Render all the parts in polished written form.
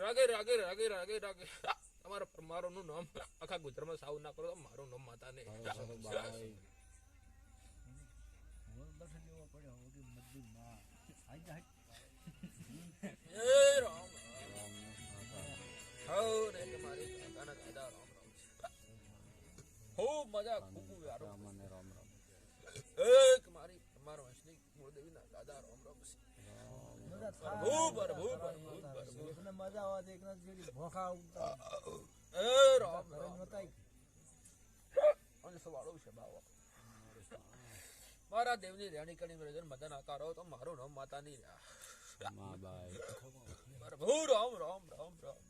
રાગે રાગે રાગે રાગે રાગે તમારા પરમારો નું નામ આખા ગુજરાતમાં સાવ ના કરો તો મારું નામ માતા ને ખૂબ મજા ખૂબ મારી તમારો હસની મૂળદેવી ના દાદા રામ રામ મજા આવે ભોખા મારા દેવની રેણી કરી મદન આકાર તો મારું નામ માતા ની પ્રભુ રામ રામ રામ રામ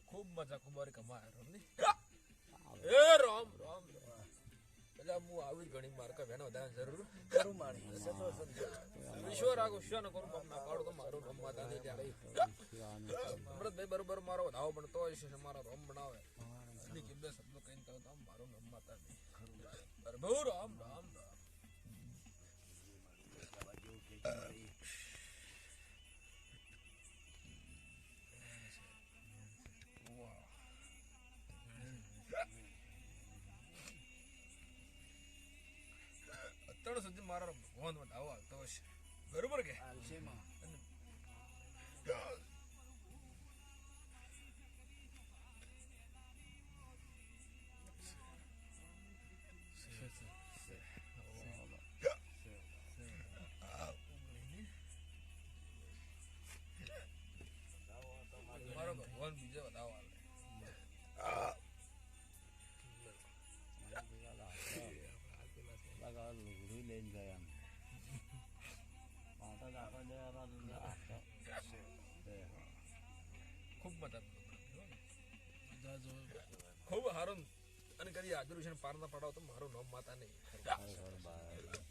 ખૂબ મજા કુમારી કમાય રમની એ રામ રામ એટલે હું આવી ઘણી માર્કા બેનો વધારે જરૂર કરું મારી ઈશ્વર આગો વિશ્વાસ કરું બાપ ના પાડો તો મારું નામ માતા નહીં ત્યારે અમૃતભાઈ બરોબર મારો ધાવ બનતો હોય છે મારો રોમ બનાવે એની કિંમત શબ્દો કહીને તો મારું નામ માતા નહીં બહુ રામ રામ રામ અત્યાર સુધી મારા ભગવાન આવો આવતો હશે બરોબર કે મારો ભગવાન બીજો વધાવો ખૂબ મદદ ખૂબ હારું અને કદી આદરું છે પાર ના પડાવ તો મારું નામ માતા નહીં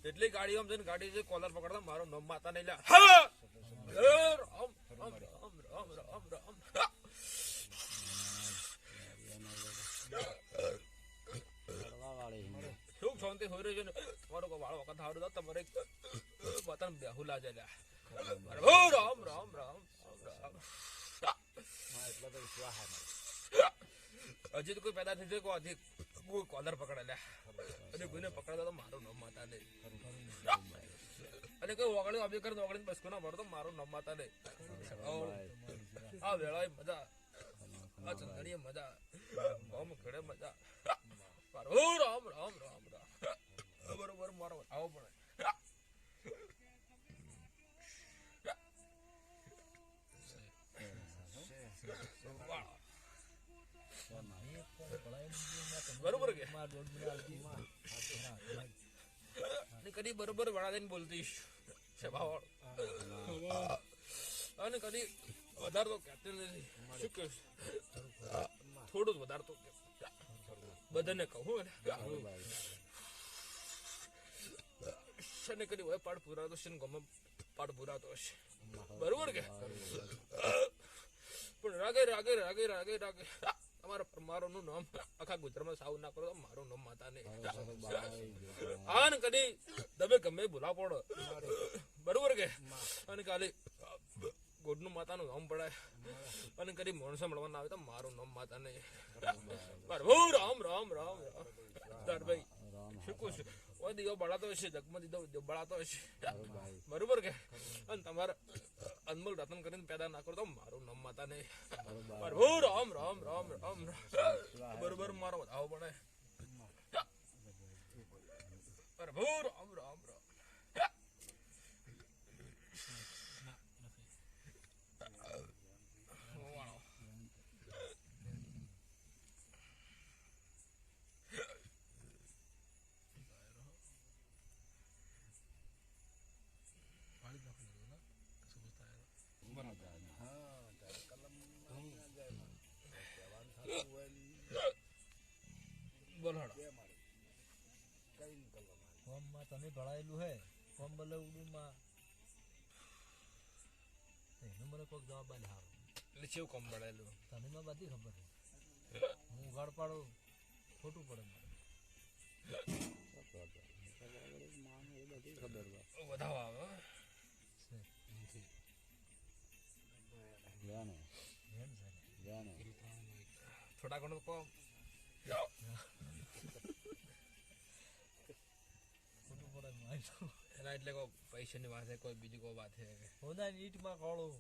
એટલી ગાડીઓ જઈને ગાડી જે કોલર પકડતા મારું નામ માતા નહીં લ્યા રામ રામ રામ રામ રામ રામ સુખ શાંતિ હોય રહ્યો છે ને તમારો વાળો વખત હારું તો તમારે માતા બેહુલા જાય રામ રામ રામ રામ હજી તો કોઈ પેદા થઈ જાય અધિક કોલર પકડેલા અને કોઈને પકડતા તો મારું નામ માતા નહીં અને કોઈ વગડે અભી કરે વગડીને બસ કોના ભરતો મારું નામ માતા નહીં આ વેળાએ મજા આ ચંદડીએ મજા ગમ ઘડે મજા રામ રામ રામ રામ બરોબર મારો આવો પડે બરોબર કે કદી બરોબર વડા દઈને બોલતી અને કદી વધારે તો કહેતી નથી શું કે થોડું જ વધારે તો બધાને કહું ને કદી હોય પાડ પુરાતો છે ને ગમે પાડ પુરાતો હશે બરોબર કે પણ રાગે રાગે રાગે રાગે રાગે તમારા પરમારો નું નામ આખા ગુજરાતમાં સાવ ના કરો તો મારું નામ માતા નહીં આને કદી તમે ગમે ભૂલા પડો બરોબર કે અને કાલે ગોડનું માતાનું નામ પડાય અને કદી માણસો મળવાના આવે તો મારું નામ માતા નહીં બહુ રામ રામ રામ રામ ભાઈ શું છું ઓય દીવો બળાતો હશે જગમાં દીધો બળાતો હશે બરોબર કે અને તમારે અનમોલ રતન કરીને પેદા ના કરો તો મારું નામ માતા નહીં બહુ રામ રામ રામ રામ બરોબર મારો વધાવો પડે બહુ રામ રામ રામ બોલ હડો ફોર્મમાં તને ભણાયેલું હે ફોર્મ બલવડુંમાં એનું મને કોઈક જવાબ આલે હારો એટલે કેવું કોમ બળેલું તને માં બધી ખબર છે હું ઉઘાડ પાડું ખોટું પડે મારે વધાવો આવે હો. એમ છે થોડા ઘણું કોમ ખોટું પડે મારે એના એટલે કોઈ પૈસાની વાત છે કોઈ બીજી કોઈ વાત છે કે હોના ઈટમાં કાળું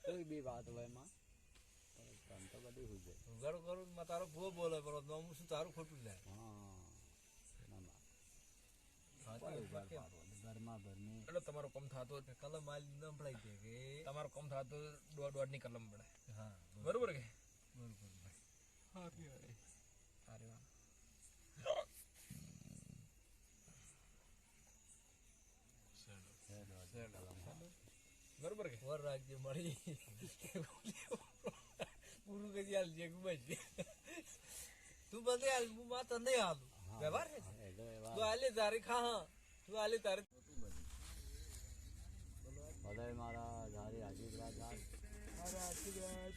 કોઈ બી વાત હોય એમાં કામ તો બધું હોય જાય. ઉઘાડ કરું માં તારો ભૂવો બોલે પણ હું શું તારું ખોટું લે હા ના ના સાચું ઘરમાં ઘરનું એટલે તમારું કોમ થતું કલમ માલી ન પડાઈ દે કે તમારું કોમ થતું દોઢ ની કલમ પડે હા બરોબર કે બરોબર ભાઈ અરે વાહ બરોબર કે વર રાખજે મળી પૂરું કરી હાલ જે ગુમાઈ તું બધે હાલ હું માં તને હાલું વ્યવહાર છે એટલે તું હાલે તારી ખા તું હાલે તારી બધા મારા ધારી આશીર્વાદ અરે આશીર્વાદ